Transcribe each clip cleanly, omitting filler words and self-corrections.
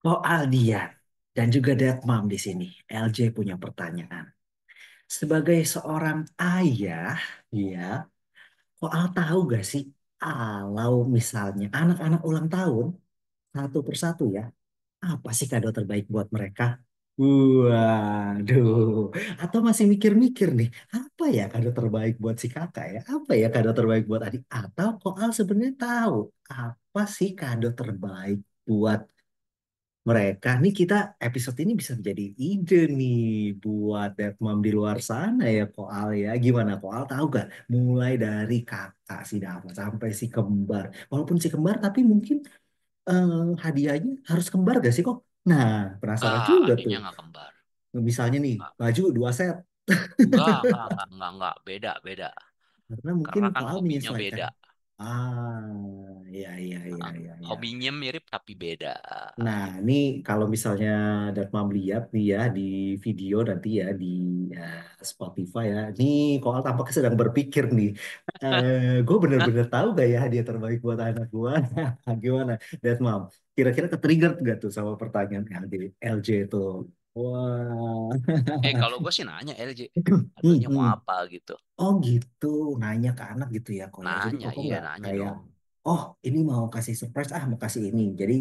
Oh Aldian dan juga Deadmam di sini. LJ punya pertanyaan. Sebagai seorang ayah, ya, kok Al tahu gak sih kalau misalnya anak-anak ulang tahun satu persatu ya, apa sih kado terbaik buat mereka? Waduh, atau masih mikir-mikir nih, apa ya kado terbaik buat si kakak ya? Apa ya kado terbaik buat adik? Atau kok Al sebenarnya tahu apa sih kado terbaik buat mereka? Nih kita episode ini bisa menjadi ide nih buat Dead Mom di luar sana ya Koal ya. Gimana Koal tahu gak? Mulai dari kakak si Dava sampai si kembar. Walaupun si kembar tapi mungkin hadiahnya harus kembar gak sih kok? Nah penasaran Enggak, juga tuh. adiknya nggak kembar. Misalnya nih Nggak. baju dua set. Enggak. Beda, beda. Karena mungkin Karena kan Koal hobinya menyesuaikan. beda. Iya iya iya Nah, iya iya. hobinya mirip tapi beda. Nah, Gitu. ini kalau misalnya Datmam lihat nih ya di video nanti ya di ya, Spotify ya. Ini Koal tampaknya sedang berpikir nih. Gue bener-bener tahu gak ya hadiah terbaik buat anak gue? Gimana, Datmam? Kira-kira ke-trigger gak tuh sama pertanyaan LJ itu? Wah. Kalau gue sih nanya LJ, Hmm, aduhnya mau hmm. apa gitu. Oh gitu, nanya ke anak gitu ya kok ya. Jadi Nanya, kok iya nggak nanya kayak, dong. oh ini mau kasih surprise ah mau kasih ini. Jadi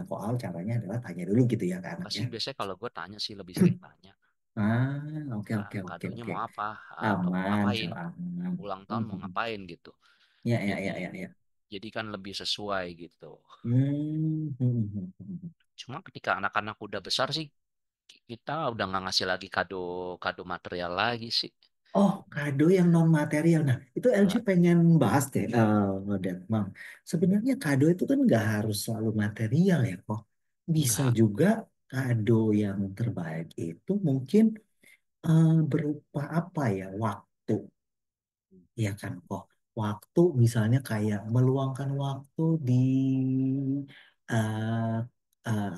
kok Al caranya adalah tanya dulu gitu ya ke anak Pasti ya. biasanya kalau gue tanya sih lebih sering tanya. Oke Nah, oke oke kadonya oke. mau apa? Atau mau Aman, ngapain? so aman. Ulang tahun mau Mhm. ngapain gitu. Ya ya Jadi ya ya ya. jadi kan lebih sesuai gitu. Hmm. Cuma ketika anak-anak udah besar sih, kita udah nggak ngasih lagi kado kado material lagi sih. Oh, kado yang non material. Nah, itu LG Nggak, pengen bahas deh, Dad, Mam. Sebenarnya kado itu kan nggak harus selalu material ya, kok. Bisa nggak. juga kado yang terbaik itu mungkin berupa apa ya? Waktu. Iya kan kok waktu misalnya kayak meluangkan waktu di eh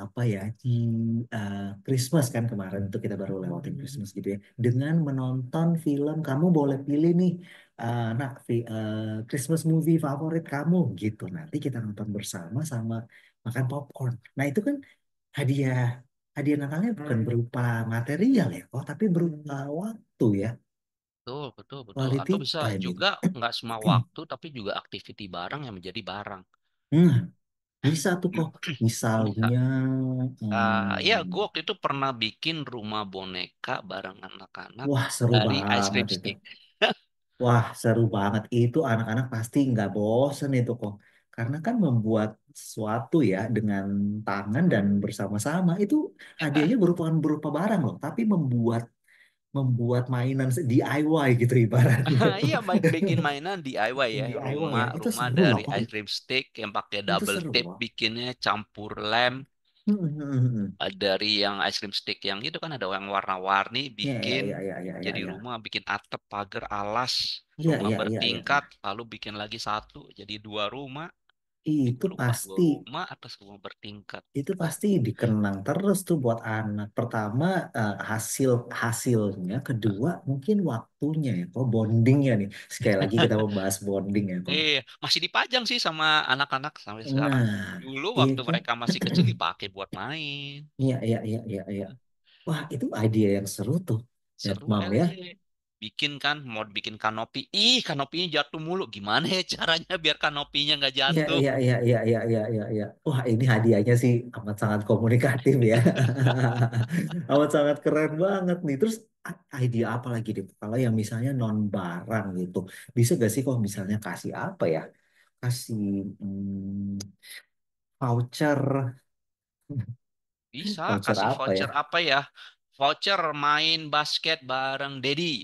apa ya di Christmas kan kemarin itu kita baru lewatin Christmas gitu ya dengan menonton film kamu boleh pilih nih nak Christmas movie favorit kamu gitu nanti kita nonton bersama sama makan popcorn nah itu kan hadiah hadiah Natalnya bukan berupa material ya kok tapi berupa waktu ya Betul, betul, betul. Atau quality bisa time gitu. juga nggak semua waktu, tapi juga activity barang yang menjadi barang. Hmm, bisa tuh kok. Bisa. Misalnya, Ya, gue waktu itu pernah bikin rumah boneka bareng anak-anak wah seru dari ice banget cream itu. stick. Wah seru banget. Itu anak-anak pasti nggak bosen itu kok. Karena kan membuat sesuatu ya dengan tangan dan bersama-sama itu hadiahnya berupa barang loh. Tapi membuat membuat mainan DIY gitu ibaratnya tuh. Iya, bikin mainan DIY ya. DIY Rumah ya. Itu rumah seru loh dari kok. ice cream stick yang pakai Itu double seru tip loh. bikinnya campur lem. Dari yang ice cream stick yang itu kan ada yang warna-warni Ya ya bikin ya ya ya ya jadi ya. rumah, bikin atap, pagar, alas, Ya rumah ya ya ya bertingkat, ya. lalu bikin lagi satu jadi dua rumah. Itu Itu lupa dua pasti rumah atas rumah bertingkat. itu Wah, pasti dikenang terus tuh buat anak. Pertama hasilnya, kedua mungkin waktunya ya, kok bondingnya nih. Sekali lagi kita membahas bonding ya, kok. masih dipajang sih sama anak-anak sampai sekarang. Nah, Dulu iya waktu kan? mereka masih kecil dipakai buat main. Iya, iya, iya, iya, iya. Wah, itu ide yang seru tuh, Dead Seru Mom ya. LJ. Bikin kan, mau bikin kanopi. Ih, kanopinya jatuh mulu. Gimana ya caranya biar kanopinya nggak Iya, jatuh? iya, iya, iya, iya, iya, iya, iya. Wah, ini hadiahnya sih amat sangat komunikatif ya. Amat sangat keren banget nih. Terus ide apa lagi deh? Kalau yang misalnya non barang gitu, bisa gak sih kok misalnya kasih apa ya? Kasih voucher, Bisa voucher kasih apa voucher ya? apa ya? Voucher main basket bareng Dedi.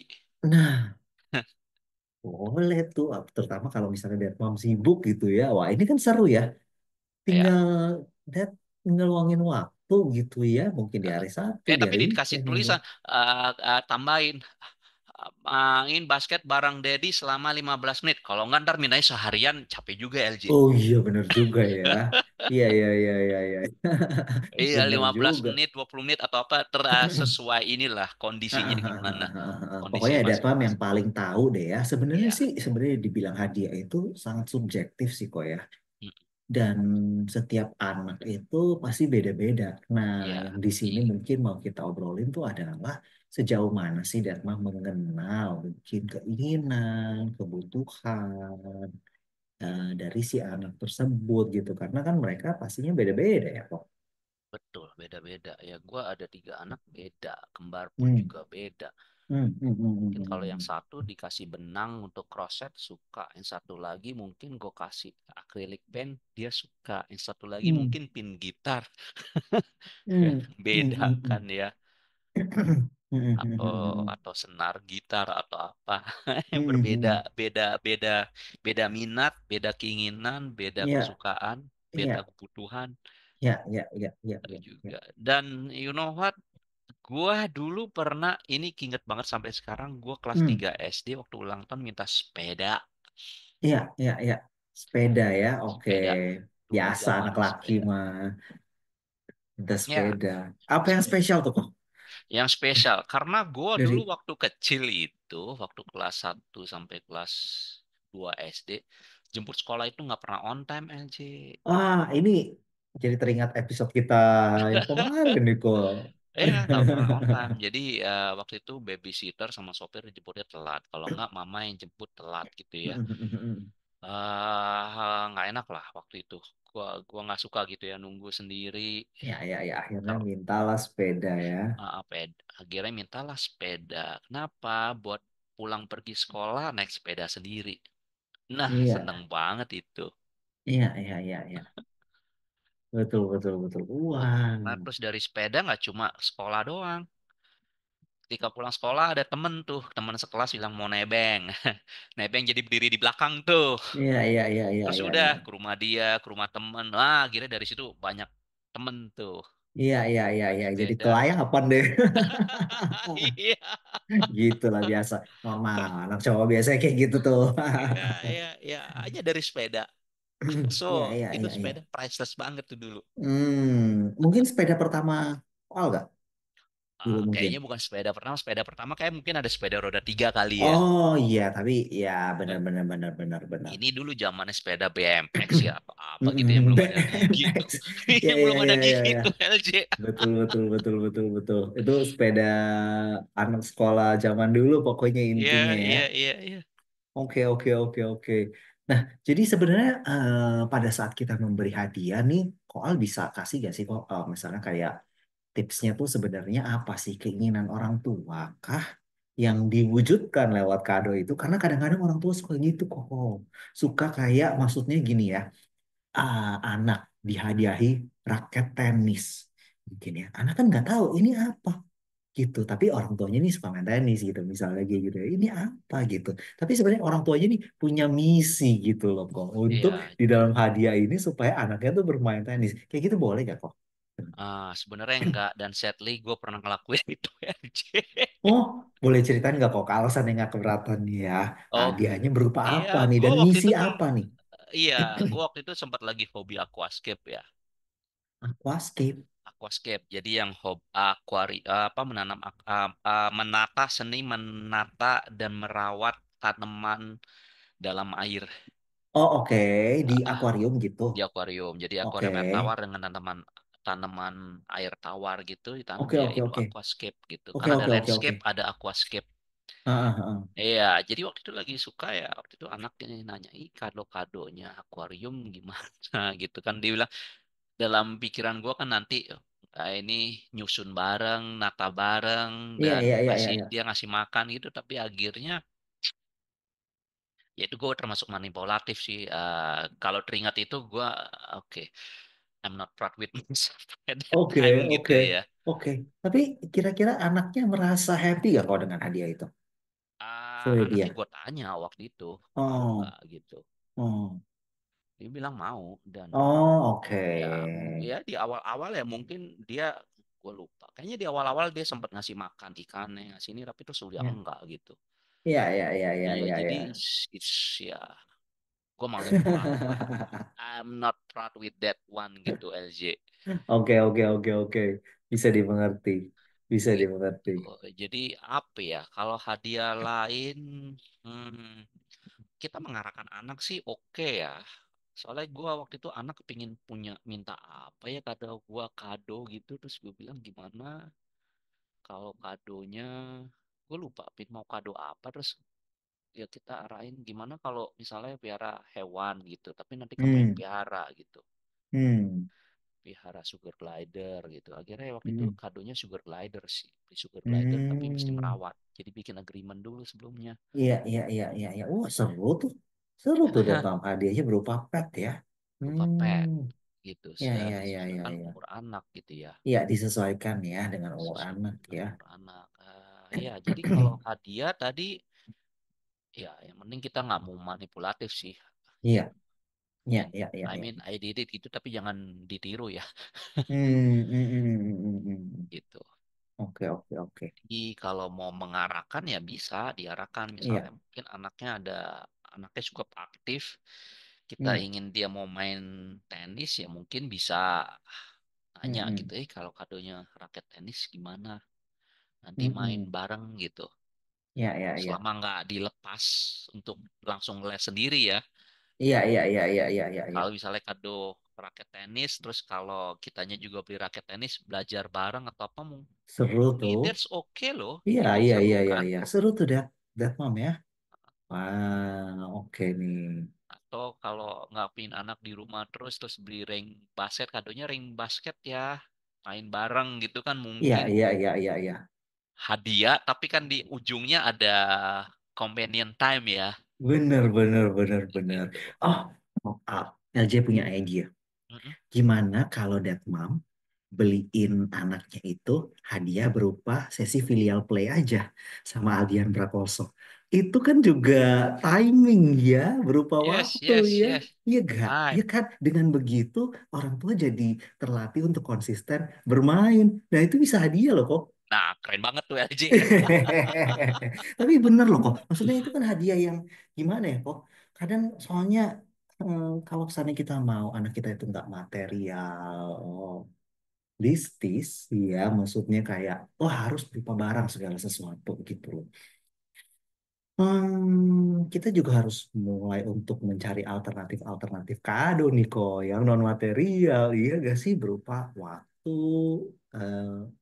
Nah, boleh tuh. Terutama kalau misalnya Dad Mom sibuk gitu ya. Wah, ini kan seru ya. Ya. Tinggal Dad ngeluangin waktu gitu ya. Mungkin di hari Sabtu, di Tapi hari dikasih weekend gitu. tulisan tambahin main basket bareng Dedi selama 15 menit. Kalau nggak ntar mintanya seharian capek juga LJ. Oh iya bener juga ya. Iya iya iya iya iya. Iya, Bener 15 juga. menit, 20 menit atau apa sesuai inilah kondisinya gimana. Pokoknya Kondisinya ada Pam yang masing-masing. paling tahu deh ya. Sebenarnya Iya. sih sebenarnya dibilang hadiah itu sangat subjektif sih kok ya. dan setiap anak itu pasti beda-beda. Nah, Ya, yang di sini mungkin mau kita obrolin tuh adalah sejauh mana sih Dharma mengenal mungkin keinginan, kebutuhan dari si anak tersebut gitu. Karena kan mereka pastinya beda-beda ya kok. betul, beda-beda. Ya, gua ada 3 anak beda, kembar pun Hmm, juga beda. Mungkin kalau yang hmm. satu dikasih benang untuk crochet suka, yang satu lagi mungkin gue kasih acrylic pen dia suka, yang satu lagi Hmm, mungkin pin gitar. hmm, hmm, Beda hmm, kan hmm. ya, Hmm, hmm, atau hmm, hmm, senar gitar atau apa. hmm, hmm, Berbeda, hmm. beda, beda, beda minat, beda keinginan, beda Iya, kesukaan, beda iya, kebutuhan iya, iya, iya, iya, iya, iya. juga. Dan you know what? Gua dulu pernah, ini inget banget sampai sekarang, gua kelas Hmm, 3 SD waktu ulang tahun minta sepeda. iya, iya, iya. Sepeda ya, oke. Sepeda. Dulu Biasa anak zamannya laki sepeda. mah, the Ya, sepeda. Apa yang sepeda. spesial tuh kok? Yang spesial karena gua dulu Dari, waktu kecil itu, waktu kelas 1 sampai kelas 2 SD, jemput sekolah itu nggak pernah on time, LJ. ini jadi teringat episode kita yang kemarin nih kok. Ya, nggak pernah on time. Jadi waktu itu babysitter sama sopir jemputnya telat. Kalau nggak, mama yang jemput telat gitu ya. Nggak enak lah waktu itu. Gua nggak suka gitu ya nunggu sendiri. Ya, ya, ya. Akhirnya Ter- mintalah sepeda ya. Akhirnya mintalah sepeda. Kenapa? Buat pulang pergi sekolah naik sepeda sendiri. Nah, Iya, seneng banget itu. iya, iya, iya, iya. Betul, betul, betul. Tuh. Wah, Nah, terus dari sepeda nggak cuma sekolah doang. Ketika pulang sekolah ada temen tuh, temen sekelas bilang mau nebeng. Nebeng jadi berdiri di belakang tuh. iya, iya, iya, iya, Terus iya, udah iya. ke rumah dia, ke rumah temen. Wah, akhirnya dari situ banyak temen tuh Iya, iya, iya, naik iya. Jadi sepeda. kelayapan deh. Iya, Gitu lah biasa. Normal. Anak cowok biasanya kayak gitu tuh. iya, iya, iya. Hanya dari sepeda. So, Iya, iya, itu iya, iya. sepeda priceless banget tuh dulu. Mungkin sepeda pertama Koal nggak? Dulu mungkin. Kayaknya bukan sepeda pertama kayak mungkin ada sepeda roda 3 kali ya. Oh iya, tapi ya Eh, benar, benar, benar, benar, benar. Ini dulu zamannya sepeda BMX ya atau apa gitu yang belum ada gigi tuh. BMX. Ya, Yang ya, belum ada ya, ya, gigi ya. tuh LJ. Betul, betul, betul, betul, betul. Itu sepeda anak sekolah zaman dulu pokoknya Iya, intinya ya. iya, iya, iya. Oke, oke, oke, oke. Nah, jadi sebenarnya pada saat kita memberi hadiah nih, Koal bisa kasih gak sih kok, misalnya kayak tipsnya tuh sebenarnya apa sih keinginan orang tua kah yang diwujudkan lewat kado itu? Karena kadang-kadang orang tua suka gitu kok, suka kayak maksudnya gini ya, anak dihadiahi raket tenis, mungkin ya, anak kan nggak tahu ini apa gitu. Tapi orang tuanya nih suka main tenis gitu, misalnya kayak gitu ya. Ini apa gitu. Tapi sebenarnya orang tuanya nih punya misi gitu loh kok untuk Iya. di dalam hadiah ini supaya anaknya tuh bermain tenis. Kayak gitu boleh gak kok? Sebenarnya enggak dan sadly gue pernah ngelakuin itu LJ. Oh, boleh ceritain nggak kok alasan yang nggak keberatan nih ya? Oh, Hadiahnya berupa iya, apa nih gue dan waktu misi itu kan, apa nih? iya, gue waktu itu sempat lagi hobi aquascape ya. Aquascape. Aquascape. Jadi yang apa menata seni menata dan merawat tanaman dalam air. Oh, oke. Di Ah, ah, akuarium gitu. di akuarium. Jadi Oke. akuarium air tawar dengan tanaman tanaman air tawar gitu ditanam Oke, ya oke, itu oke. aquascape gitu. Oke, Karena ada oke, oke, oke. landscape, ada aquascape. Ah, ah, ah. Iya, jadi waktu itu lagi suka ya, waktu itu anak ini nanya, ih kado-kadonya akuarium gimana gitu kan. Dia bilang, dalam pikiran gua kan nanti ini nyusun bareng, nata bareng, Iya, dan iya, iya, iya, ngasih iya. dia ngasih makan gitu. Tapi akhirnya, ya itu gue termasuk manipulatif sih. Kalau teringat itu gua, oke, I'm not proud with myself at that Oke, time gitu oke, ya. oke. Tapi kira-kira anaknya merasa happy gak kok dengan hadiah itu? Sebagai Anaknya dia. gue tanya waktu itu, mau Oh, nggak gitu. oh, Dia bilang mau dan oh, oke. ya, ya di awal-awal ya mungkin dia, gue lupa. Kayaknya di awal-awal dia sempat ngasih makan ikannya, ngasih ini, tapi terus udah Ya, enggak gitu. ya, ya, ya, ya, Iya, ya, jadi ya. ya, gue manipulatif lah. I'm not proud with that one gitu, LJ. Oke, oke, oke, oke. Bisa dimengerti. Bisa Gitu. dimengerti. Jadi apa ya? Kalau hadiah lain, hmm, kita mengarahkan anak sih oke ya. Soalnya gua waktu itu anak kepingin punya minta apa ya kado gua kado gitu terus gue bilang gimana kalau kadonya gue lupa Pin mau kado apa terus ya kita arahin gimana kalau misalnya piara hewan gitu tapi nanti kamu yang Hmm, piara gitu hmm, pelihara sugar glider gitu. Akhirnya waktu itu hmm, kadonya sugar glider sih. Beli sugar glider tapi mesti hmm. merawat. Jadi bikin agreement dulu sebelumnya. Iya, iya, iya, iya, iya. Wah, seru tuh. Seru tuh dan Tom. Hadiahnya berupa pet ya. Berupa pet Hmm, gitu. iya, iya, iya, iya, Disesuaikan iya. umur anak gitu ya. Iya, disesuaikan ya dengan umur Sesuaikan anak dengan ya. umur anak. Iya, jadi kalau hadiah tadi ya yang penting kita nggak mau manipulatif sih. Iya, iya, And iya, iya, I iya. mean I did it gitu tapi jangan ditiru ya Hmm, hmm, hmm, hmm, hmm, hmm, hmm. gitu. Oke, oke, oke. Jadi kalau mau mengarahkan ya bisa diarahkan. Misalnya Iya. mungkin anaknya cukup aktif, kita Hmm, ingin dia mau main tenis ya mungkin bisa hmm, nanya gitu, hmm. kalau kadonya raket tenis gimana? Nanti Hmm, main hmm. bareng gitu. Iya, iya, iya. Selama nggak dilepas untuk langsung les sendiri ya. Iya, iya, iya, iya, iya, iya, iya. Kalau misalnya kado raket tenis, terus kalau kitanya juga beli raket tenis, belajar bareng atau apa, Seru for me tuh. that's okay loh. Iya, Itu iya, seru iya, iya, kan? iya. Seru tuh, That Mom ya. Wah, oke nih. Atau kalau nggak punya anak di rumah terus beli ring basket, kadonya ring basket ya. Main bareng gitu kan Iya, mungkin iya, iya, iya, iya. hadiah, tapi kan di ujungnya ada companion time ya. Bener, bener, bener, bener. Gitu. Oh, oh, LJ punya ide. Mm-mm. Gimana kalau That Mom beliin anaknya itu hadiah berupa sesi filial play aja sama Aldian Prakoso. Itu kan juga timing ya, berupa Yes, waktu yes, ya. yes. Iya gak? Iya Time. kan? Dengan begitu orang tua jadi terlatih untuk konsisten bermain. Nah itu bisa hadiah loh kok. Nah, keren banget tuh LJ. Tapi bener loh kok. Maksudnya itu kan hadiah yang gimana ya kok? Kadang soalnya kalau misalnya kita mau anak kita itu nggak material, listis, ya maksudnya kayak oh harus berupa barang segala sesuatu gitu loh. Kita juga harus mulai untuk mencari alternatif-alternatif kado nih kok yang non material, iya gak sih berupa waktu,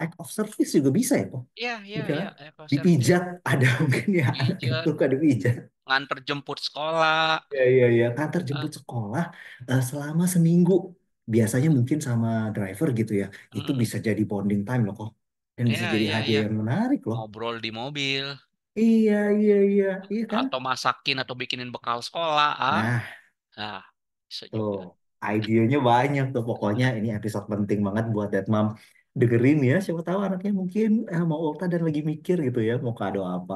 act of service juga bisa ya kok, Iya, iya, ya kan? iya. Eco service. Dipijat ada mungkin ya anak itu Pijat, kado pijat. nganter jemput sekolah. Ya, iya, iya. Kantor Ah, jemput sekolah selama seminggu. Biasanya mungkin sama driver gitu ya. Itu mm-mm. bisa jadi bonding time loh kok. Dan Iya, bisa jadi iya, hadiah iya. yang menarik loh. Ngobrol di mobil. Iya, iya, iya. Iya kan? Atau masakin atau bikinin bekal sekolah. Ah, Nah, ah bisa tuh. juga. Idenya banyak tuh. Pokoknya ini episode penting banget buat Dad Mom. Dengerin ya. Siapa tahu anaknya mungkin mau ulta dan lagi mikir gitu ya. Mau kado apa.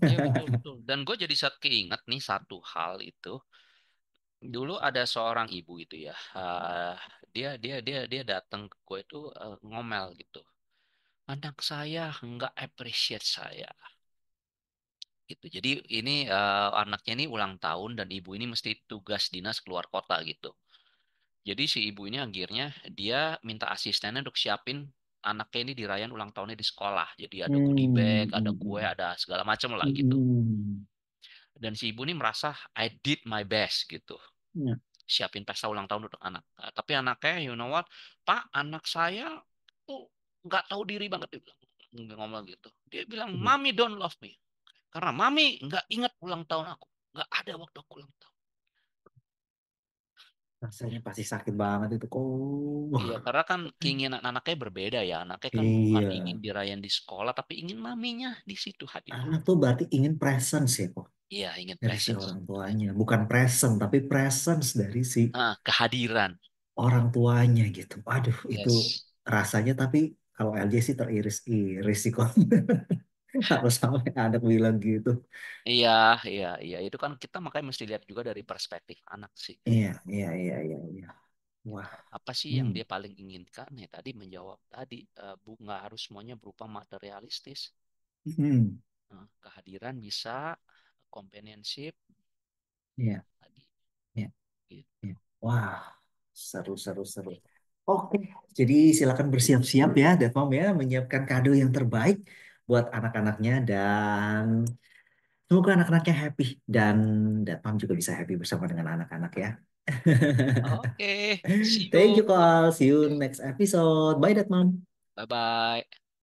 Iya betul betul. Dan gue jadi saat keinget nih satu hal itu. Dulu ada seorang ibu itu ya. Dia datang ke gue itu ngomel gitu. Anak saya nggak appreciate saya. Gitu. Jadi ini anaknya ini ulang tahun dan ibu ini mesti tugas dinas keluar kota gitu. Jadi si ibu ini akhirnya dia minta asistennya untuk siapin anaknya ini dirayain ulang tahunnya di sekolah. Jadi ada goodie bag, Hmm, ada hmm, kue, hmm. ada segala macam lah gitu. Hmm. Dan si ibu ini merasa I did my best gitu. Ya. Siapin pesta ulang tahun untuk anak. Tapi anaknya, you know what, Pak, anak saya tuh nggak tahu diri banget dia bilang. Dia ngomong gitu. Dia bilang, Mami don't love me. Karena Mami nggak ingat ulang tahun aku. Nggak ada waktu aku ulang tahun. Rasanya pasti sakit banget itu kok. Iya, karena kan keinginan anaknya berbeda ya. Anaknya kan bukan Iya, ingin dirayain di sekolah, tapi ingin maminya di situ hadir. anak tuh berarti ingin presence ya kok Iya, ingin dari si presence. orang tuanya, bukan present tapi presence dari si Ah, kehadiran. orang tuanya gitu. Aduh, itu Yes. rasanya tapi kalau LJ sih teriris-iris sih kok. Harus sampai anak bilang gitu. Iya, iya, iya. Itu kan kita makanya mesti lihat juga dari perspektif anak sih. Iya, iya, iya, iya, iya. Wah, Gitu. Apa sih yang hmm, dia paling inginkan? Ya tadi menjawab tadi, bu, nggak harus semuanya berupa materialistis. hmm, Nah, kehadiran bisa, companionship iya, tadi. iya, Gitu. iya. Wah, seru, seru, seru. Oke, jadi silakan bersiap-siap ya, Devom ya, menyiapkan kado yang terbaik buat anak-anaknya dan semoga anak-anaknya happy dan Devom juga bisa happy bersama dengan anak-anak ya. Oke, see Thank you, you. Koal. See you next episode. Bye, Mom. Bye bye.